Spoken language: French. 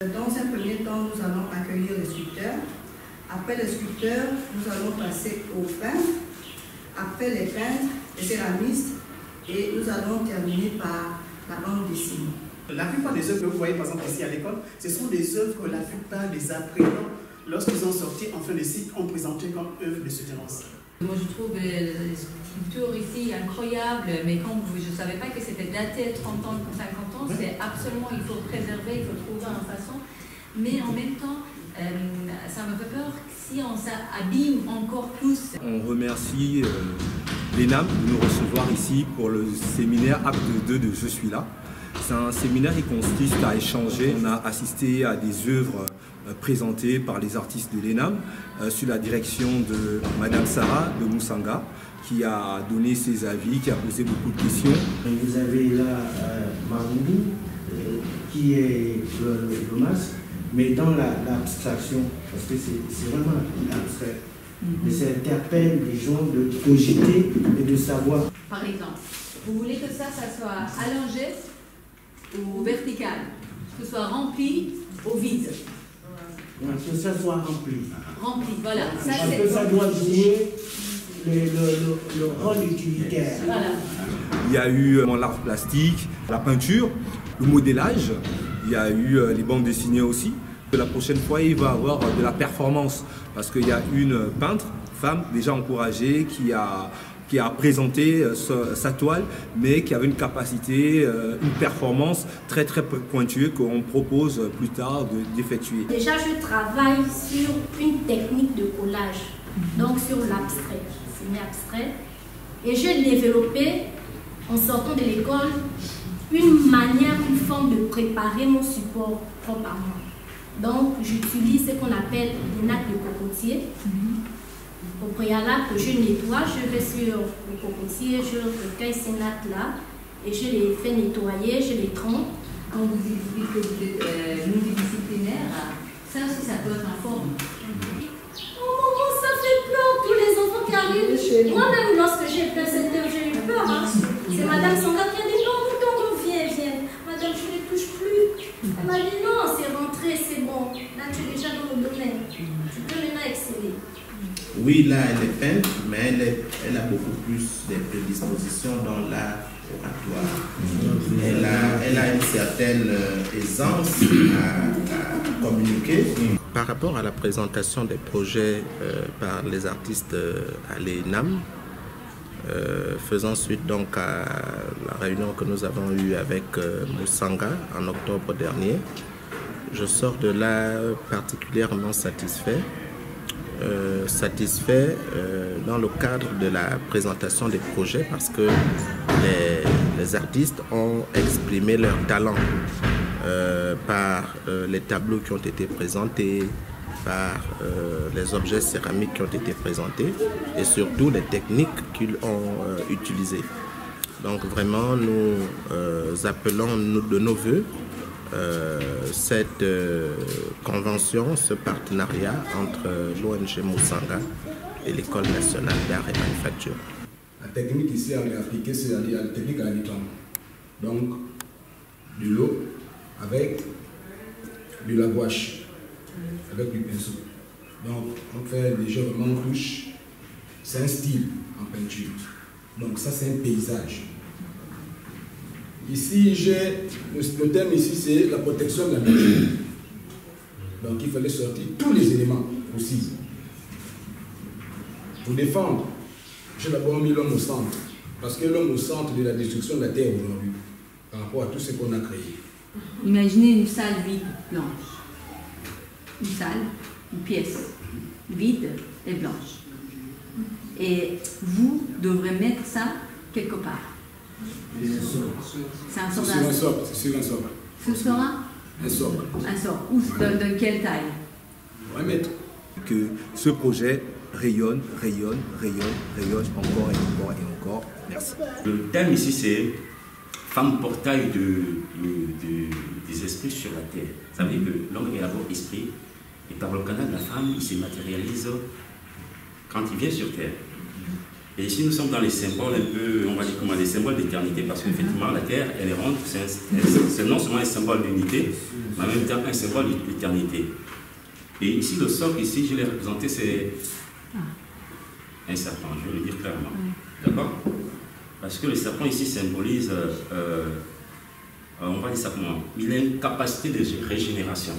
Dans un premier temps, nous allons accueillir les sculpteurs. Après les sculpteurs, nous allons passer aux peintres. Après les peintres, les céramistes. Et nous allons terminer par la bande dessinée. La plupart des œuvres que vous voyez par exemple ici à l'école, ce sont des œuvres que la plupart des apprenants, lorsqu'ils ont sorti en fin de cycle, ont présenté comme œuvres de soutenance. Moi je trouve les sculptures ici incroyables, mais quand je ne savais pas que c'était daté 30 ans, 50 ans, c'est absolument, il faut préserver, il faut trouver une façon. Mais en même temps, ça me fait peur si on s'abîme encore plus. On remercie l'ENAM de nous recevoir ici pour le séminaire Acte 2 de Je suis là. C'est un séminaire qui consiste à échanger. On a assisté à des œuvres présentées par les artistes de l'ENAM sous la direction de Madame Sarah de Moussanga, qui a donné ses avis, qui a posé beaucoup de questions. Vous avez là Mamoudou, qui est le masque, mais dans l'abstraction, parce que c'est vraiment abstrait. Mais ça interpelle les gens de cogiter et de savoir. Par exemple, vous voulez que ça soit allongé ou vertical, que ce soit rempli ou vide. Que ça soit rempli. Rempli, voilà. Ça, parce que ça doit jouer le rôle utilitaire. Voilà. Il y a eu l'art plastique, la peinture, le modélage, il y a eu les bandes dessinées aussi. La prochaine fois, il va y avoir de la performance parce qu'il y a une peintre, femme, déjà encouragée, qui a présenté sa toile, mais qui avait une capacité, une performance très pointue qu'on propose plus tard d'effectuer. Déjà, je travaille sur une technique de collage, donc sur l'abstrait, semi-abstrait, et j'ai développé, en sortant de l'école, une manière, une forme de préparer mon support propre à moi. Donc, j'utilise ce qu'on appelle des nattes de cocotier. Au préalable, que je nettoie, je vais sur le cocotier, je recueille ces nattes-là et je les fais nettoyer, je les trempe. Quand vous dites que vous êtes multidisciplinaire, ça aussi, ça peut être en forme. Oh, ça fait peur, tous les enfants qui arrivent. Moi-même, lorsque j'ai fait cette œuvre, j'ai eu peur. Hein. C'est Madame Sanga qui a dit non, viens. Madame, je ne les touche plus. Elle m'a dit non, c'est rentré, c'est bon. Là, tu es déjà dans le domaine. Tu peux maintenant exceller. Oui, là, elle est peinte, mais elle a beaucoup plus de prédispositions dans l'art oratoire. Elle a une certaine aisance à communiquer. Par rapport à la présentation des projets par les artistes à l'ENAM, faisant suite donc à la réunion que nous avons eue avec Moussanga en octobre dernier, je sors de là particulièrement satisfait. Dans le cadre de la présentation des projets parce que les artistes ont exprimé leur talent par les tableaux qui ont été présentés, par les objets céramiques qui ont été présentés et surtout les techniques qu'ils ont utilisées. Donc vraiment nous appelons de nos voeux cette convention, ce partenariat entre l'ONG Moussanga et l'École nationale d'art et manufacture. La technique ici on a appliquée, c'est la technique à l'étang. Donc, de l'eau avec de la gouache, avec du pinceau. Donc, on fait des jeux vraiment touche. C'est un style en peinture. Donc, ça, c'est un paysage. Ici, le thème ici, c'est la protection de la nature. Donc, il fallait sortir tous les éléments possibles. Pour défendre, j'ai d'abord mis l'homme au centre. Parce que l'homme au centre de la destruction de la terre aujourd'hui, par rapport à tout ce qu'on a créé. Imaginez une salle vide, blanche. Une salle, une pièce vide et blanche. Et vous devrez mettre ça quelque part. C'est un socle. C'est sur un socle. Ce sera un socle. Un socle. Où, de quelle taille? 1 mètre. Que ce projet rayonne encore et encore et encore. Merci. Le thème ici, c'est femme portail des esprits sur la terre. Ça veut dire que l'homme est d'abord esprit, et par le canal de la femme, il se matérialise quand il vient sur terre. Et ici, nous sommes dans les symboles un peu, on va dire comment, les symboles d'éternité, parce qu'effectivement, la terre, elle est ronde, c'est non seulement un symbole d'unité, mais en même temps un symbole d'éternité. Et ici, le socle, ici, je l'ai représenté, c'est un serpent, je vais le dire clairement. D'accord? Parce que le serpent ici symbolise, on va dire ça comment? Il a une capacité de régénération.